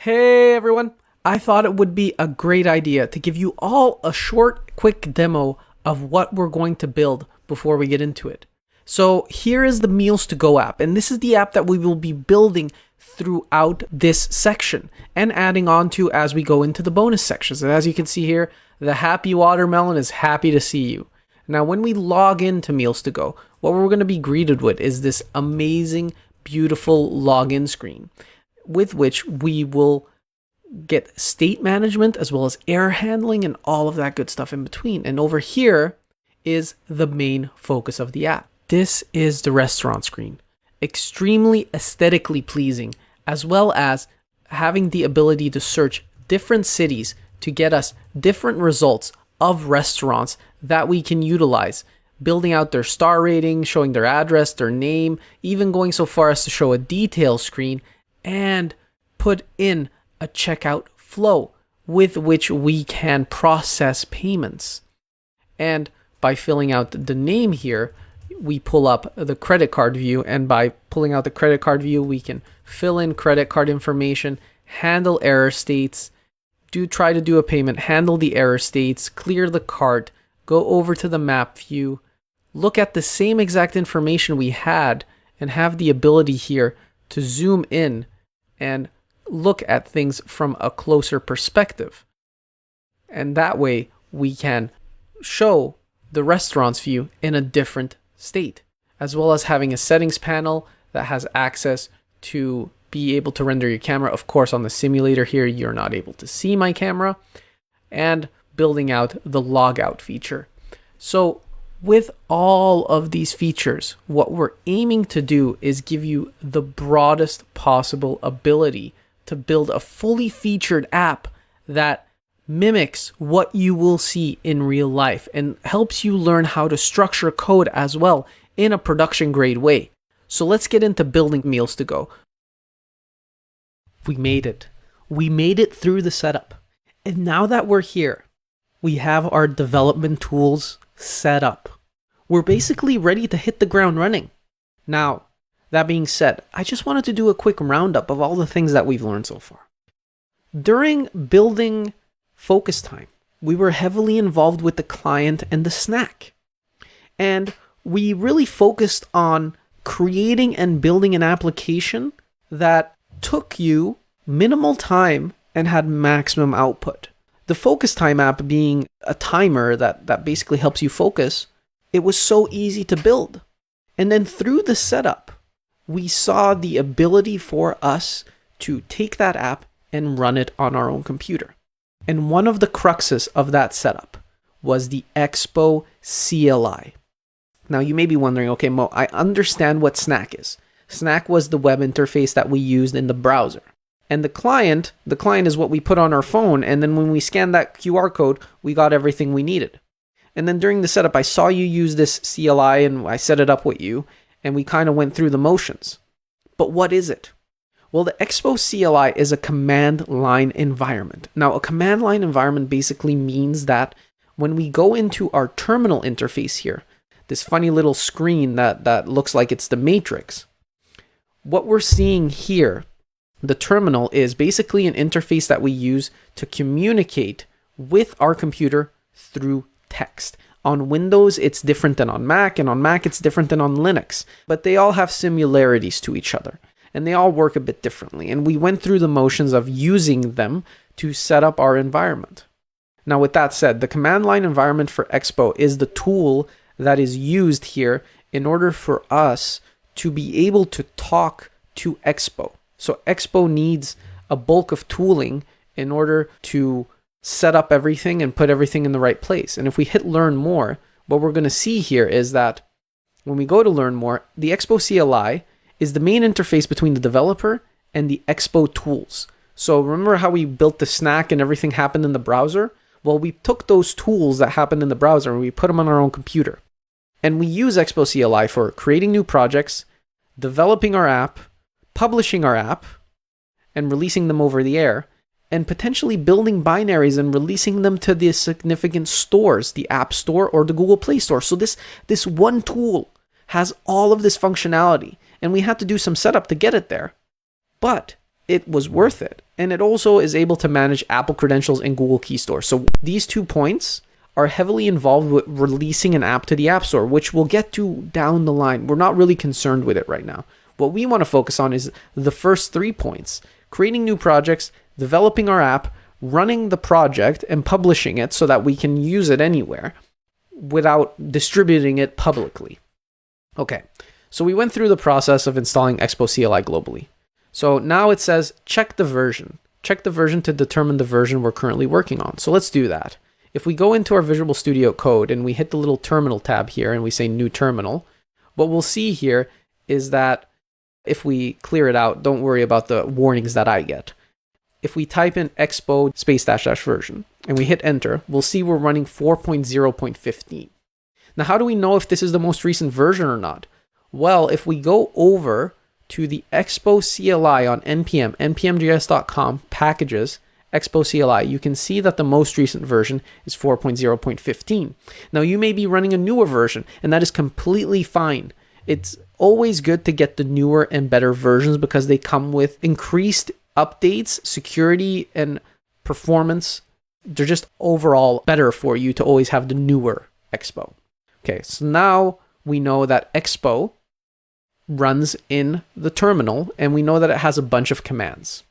Hey everyone! I thought it would be a great idea to give you all a short, quick demo of what we're going to build before we get into it. So here is the MealsToGo app, and this is the app that we will be building throughout this section and adding on to as we go into the bonus sections. And as you can see here, the happy watermelon is happy to see you. Now, when we log into MealsToGo, what we're going to be greeted with is this amazing, beautiful login screen, with which we will get state management as well as error handling and all of that good stuff in between. And over here is the main focus of the app. This is the restaurant screen. Extremely aesthetically pleasing, as well as having the ability to search different cities to get us different results of restaurants that we can utilize, building out their star rating, showing their address, their name, even going so far as to show a detail screen and put in a checkout flow with which we can process payments. And by filling out the name here, we pull up the credit card view, and by pulling out the credit card view, we can fill in credit card information, handle error states, try to do a payment, handle the error states, clear the cart, go over to the map view, look at the same exact information we had, and have the ability here to zoom in and look at things from a closer perspective. And that way we can show the restaurant's view in a different state, as well as having a settings panel that has access to be able to render your camera. Of course, on the simulator here, you're not able to see my camera, and building out the logout feature. So with all of these features, what we're aiming to do is give you the broadest possible ability to build a fully featured app that mimics what you will see in real life and helps you learn how to structure code as well in a production grade way. So let's get into building MealsToGo. We made it. We made it through the setup. And now that we're here, we have our development tools set up. We're basically ready to hit the ground running. Now, that being said, I just wanted to do a quick roundup of all the things that we've learned so far. During building focus time, we were heavily involved with the client and the snack. And we really focused on creating and building an application that took you minimal time and had maximum output. The focus time app being a timer that basically helps you focus, it was so easy to build. And then through the setup, we saw the ability for us to take that app and run it on our own computer. And one of the cruxes of that setup was the Expo CLI. Now you may be wondering, okay, Mo, I understand what Snack is. Snack was the web interface that we used in the browser. And the client is what we put on our phone, and then when we scanned that QR code, we got everything we needed. And then during the setup, I saw you use this CLI and I set it up with you, and we kind of went through the motions. But what is it? Well, the Expo CLI is a command line environment. Now, a command line environment basically means that when we go into our terminal interface here, this funny little screen that looks like it's the Matrix, what we're seeing here, the terminal, is basically an interface that we use to communicate with our computer through text. On Windows, it's different than on Mac, and on Mac, it's different than on Linux. But they all have similarities to each other, and they all work a bit differently. And we went through the motions of using them to set up our environment. Now, with that said, the command line environment for Expo is the tool that is used here in order for us to be able to talk to Expo. So Expo needs a bulk of tooling in order to set up everything and put everything in the right place. And if we hit learn more, what we're going to see here is that when we go to learn more, the Expo CLI is the main interface between the developer and the Expo tools. So remember how we built the snack and everything happened in the browser? Well, we took those tools that happened in the browser and we put them on our own computer. And we use Expo CLI for creating new projects, developing our app, publishing our app, and releasing them over the air, and potentially building binaries and releasing them to the significant stores, the App Store or the Google Play Store. So this one tool has all of this functionality, and we had to do some setup to get it there. But it was worth it. And it also is able to manage Apple credentials and Google Key Store. So these 2 points are heavily involved with releasing an app to the App Store, which we'll get to down the line. We're not really concerned with it right now. What we want to focus on is the first 3 points: creating new projects, developing our app, running the project, and publishing it so that we can use it anywhere without distributing it publicly. Okay, so we went through the process of installing Expo CLI globally. So now it says check the version. Check the version to determine the version we're currently working on. So let's do that. If we go into our Visual Studio Code and we hit the little terminal tab here and we say new terminal, what we'll see here is that if we clear it out, don't worry about the warnings that I get. If we type in expo -- version and we hit enter, we'll see we're running 4.0.15. Now, how do we know if this is the most recent version or not? Well, if we go over to the Expo CLI on npm, npm.js.com, packages, Expo CLI, you can see that the most recent version is 4.0.15. Now, you may be running a newer version, and that is completely fine. It's always good to get the newer and better versions because they come with increased updates, security, and performance. They're just overall better for you to always have the newer Expo. Okay, so now we know that Expo runs in the terminal, and we know that it has a bunch of commands.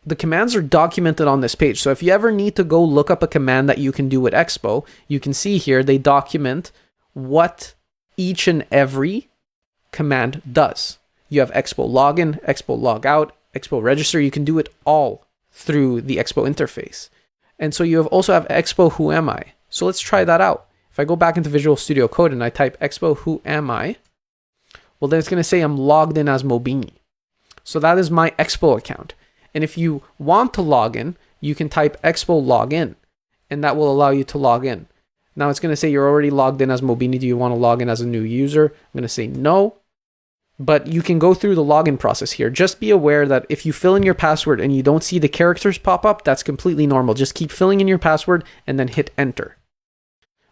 The commands are documented on this page. So if you ever need to go look up a command that you can do with Expo, you can see here they document what each and every command does. You have Expo login, Expo logout, Expo register. You can do it all through the Expo interface. And so you also have Expo who am I. So let's try that out. If I go back into Visual Studio Code and I type Expo who am I, well, then it's going to say I'm logged in as Mobini. So that is my Expo account. And if you want to log in, you can type Expo login, and that will allow you to log in. Now it's going to say you're already logged in as Mobini. Do you want to log in as a new user? I'm going to say no. But you can go through the login process here. Just be aware that if you fill in your password and you don't see the characters pop up, that's completely normal. Just keep filling in your password and then hit enter.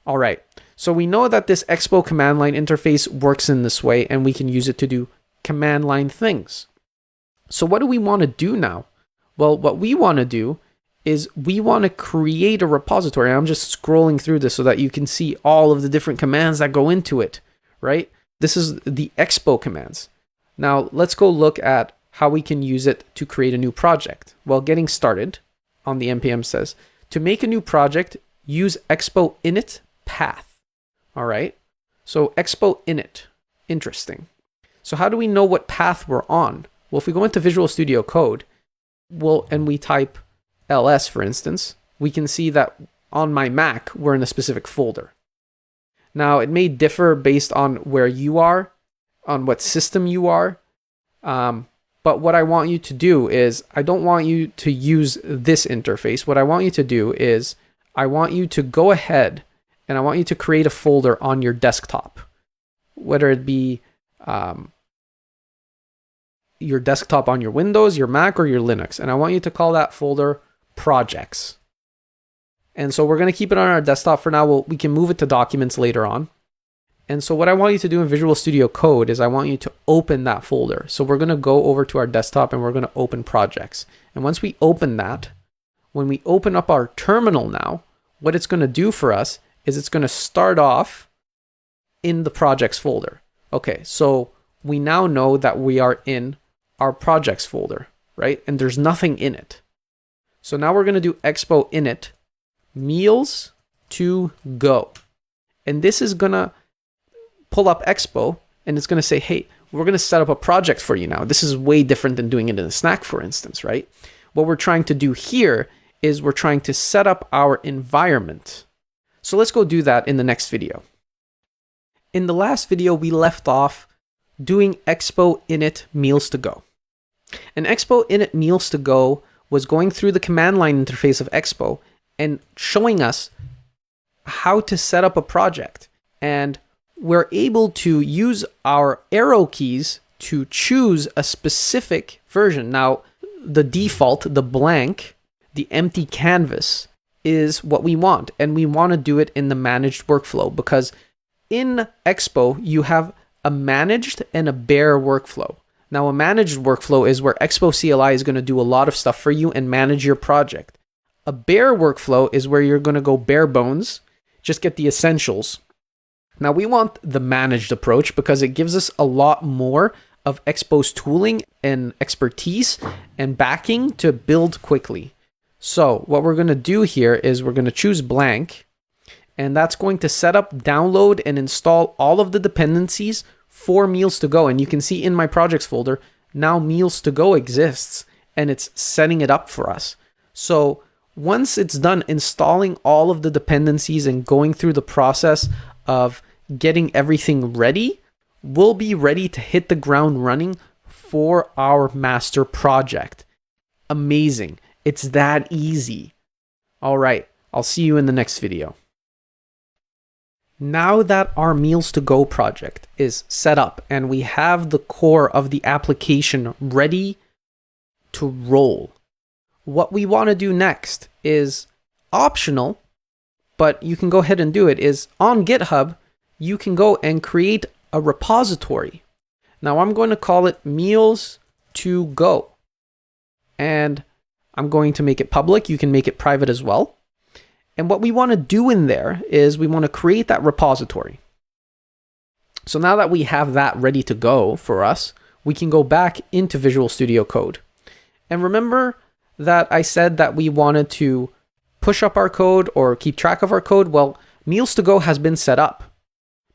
All right. So we know that this Expo command line interface works in this way, and we can use it to do command line things. So what do we want to do now? Well, what we want to do is we want to create a repository. I'm just scrolling through this so that you can see all of the different commands that go into it, right? This is the Expo commands. Now let's go look at how we can use it to create a new project. Well, getting started on the npm says, to make a new project, use Expo init path. All right. So Expo init, interesting. So how do we know what path we're on? Well, if we go into Visual Studio Code, and we type ls, for instance, we can see that on my Mac, we're in a specific folder. Now, it may differ based on where you are, on what system you are. But what I want you to do is, I don't want you to use this interface. What I want you to do is, I want you to go ahead and I want you to create a folder on your desktop, whether it be your desktop on your Windows, your Mac, or your Linux. And I want you to call that folder projects. And so we're going to keep it on our desktop for now. We can move it to documents later on. And so what I want you to do in Visual Studio Code is I want you to open that folder. So we're going to go over to our desktop and we're going to open projects. And once we open that, when we open up our terminal now, what it's going to do for us is it's going to start off in the projects folder. Okay, so we now know that we are in our projects folder, right? And there's nothing in it. So now we're going to do Expo init MealsToGo. And this is going to pull up Expo and it's going to say, hey, we're going to set up a project for you now. This is way different than doing it in a snack, for instance, right? What we're trying to do here is we're trying to set up our environment. So let's go do that in the next video. In the last video, we left off doing Expo init MealsToGo. And Expo init MealsToGo was going through the command line interface of Expo and showing us how to set up a project. And we're able to use our arrow keys to choose a specific version. Now, the default, the blank, the empty canvas is what we want. And we want to do it in the managed workflow because in Expo, you have a managed and a bare workflow. Now, a managed workflow is where Expo CLI is going to do a lot of stuff for you and manage your project. A bare workflow is where you're going to go bare bones, just get the essentials. Now, we want the managed approach because it gives us a lot more of Expo's tooling and expertise and backing to build quickly. So what we're going to do here is we're going to choose blank, and that's going to set up, download, and install all of the dependencies for MealsToGo. And you can see in my projects folder, now MealsToGo exists and it's setting it up for us. So once it's done installing all of the dependencies and going through the process of getting everything ready, we'll be ready to hit the ground running for our master project. Amazing. It's that easy. All right, I'll see you in the next video. Now that our MealsToGo project is set up and we have the core of the application ready to roll, what we want to do next is optional, but you can go ahead and do it, is on GitHub, you can go and create a repository. Now I'm going to call it MealsToGo, and I'm going to make it public. You can make it private as well. And what we want to do in there is we want to create that repository. So now that we have that ready to go for us, we can go back into Visual Studio Code. And remember that I said that we wanted to push up our code or keep track of our code? Well, MealsToGo has been set up,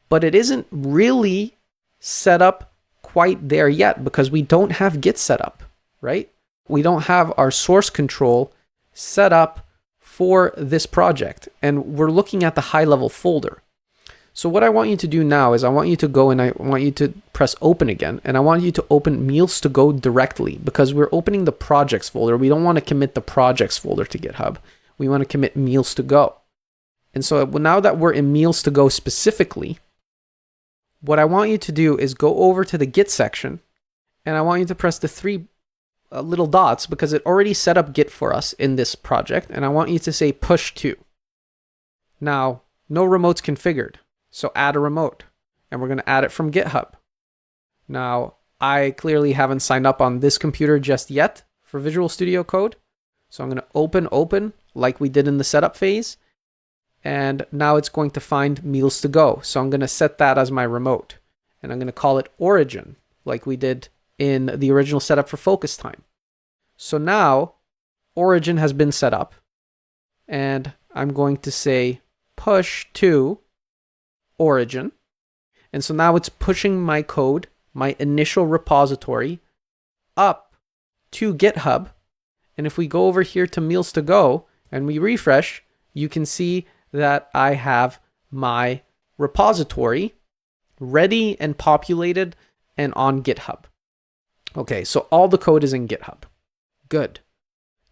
but it isn't really set up quite there yet because we don't have Git set up, right? We don't have our source control set up for this project, and we're looking at the high level folder. So what I want you to do now is I want you to go and I want you to press open again, and I want you to open MealsToGo directly because we're opening the projects folder. We don't want to commit the projects folder to GitHub. We want to commit MealsToGo. And so now that we're in MealsToGo specifically, what I want you to do is go over to the Git section, and I want you to press the three little dots because it already set up Git for us in this project, and I want you to say push to. Now, no remotes configured, so add a remote, and we're going to add it from GitHub. Now, I clearly haven't signed up on this computer just yet for Visual Studio Code, so I'm going to open like we did in the setup phase, and now it's going to find MealsToGo, so I'm going to set that as my remote, and I'm going to call it origin like we did in the original setup for focus time. So now origin has been set up, and I'm going to say push to origin. And so now it's pushing my code, my initial repository, up to GitHub. And if we go over here to MealsToGo and we refresh, you can see that I have my repository ready and populated and on GitHub. Okay, so all the code is in GitHub. Good.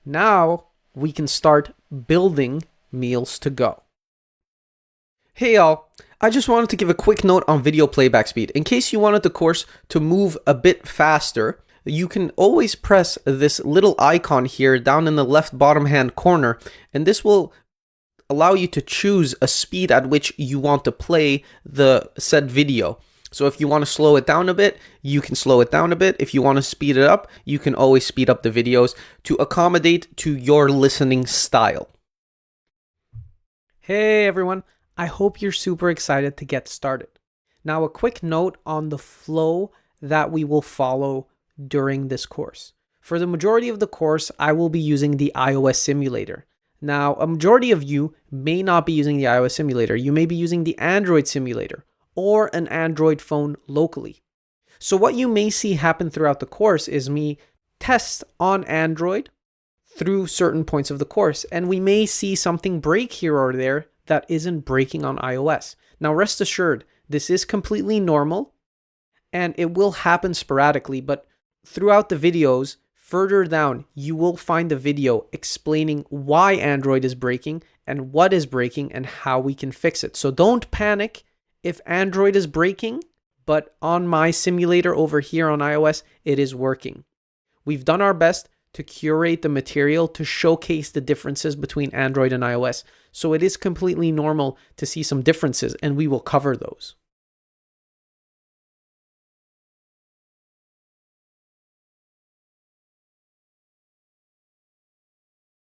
Now we can start building MealsToGo. Hey y'all, I just wanted to give a quick note on video playback speed. In case you wanted the course to move a bit faster, you can always press this little icon here down in the left bottom hand corner, and this will allow you to choose a speed at which you want to play the said video. So if you want to slow it down a bit, you can slow it down a bit. If you want to speed it up, you can always speed up the videos to accommodate to your listening style. Hey everyone, I hope you're super excited to get started. Now a quick note on the flow that we will follow during this course. For the majority of the course, I will be using the iOS simulator. Now, a majority of you may not be using the iOS simulator. You may be using the Android simulator or an Android phone locally. So what you may see happen throughout the course is me test on Android through certain points of the course, and we may see something break here or there that isn't breaking on iOS. Now rest assured, this is completely normal and it will happen sporadically, but throughout the videos, further down, you will find a video explaining why Android is breaking and what is breaking and how we can fix it. So don't panic if Android is breaking, but on my simulator over here on iOS, it is working. We've done our best to curate the material to showcase the differences between Android and iOS. So it is completely normal to see some differences, and we will cover those.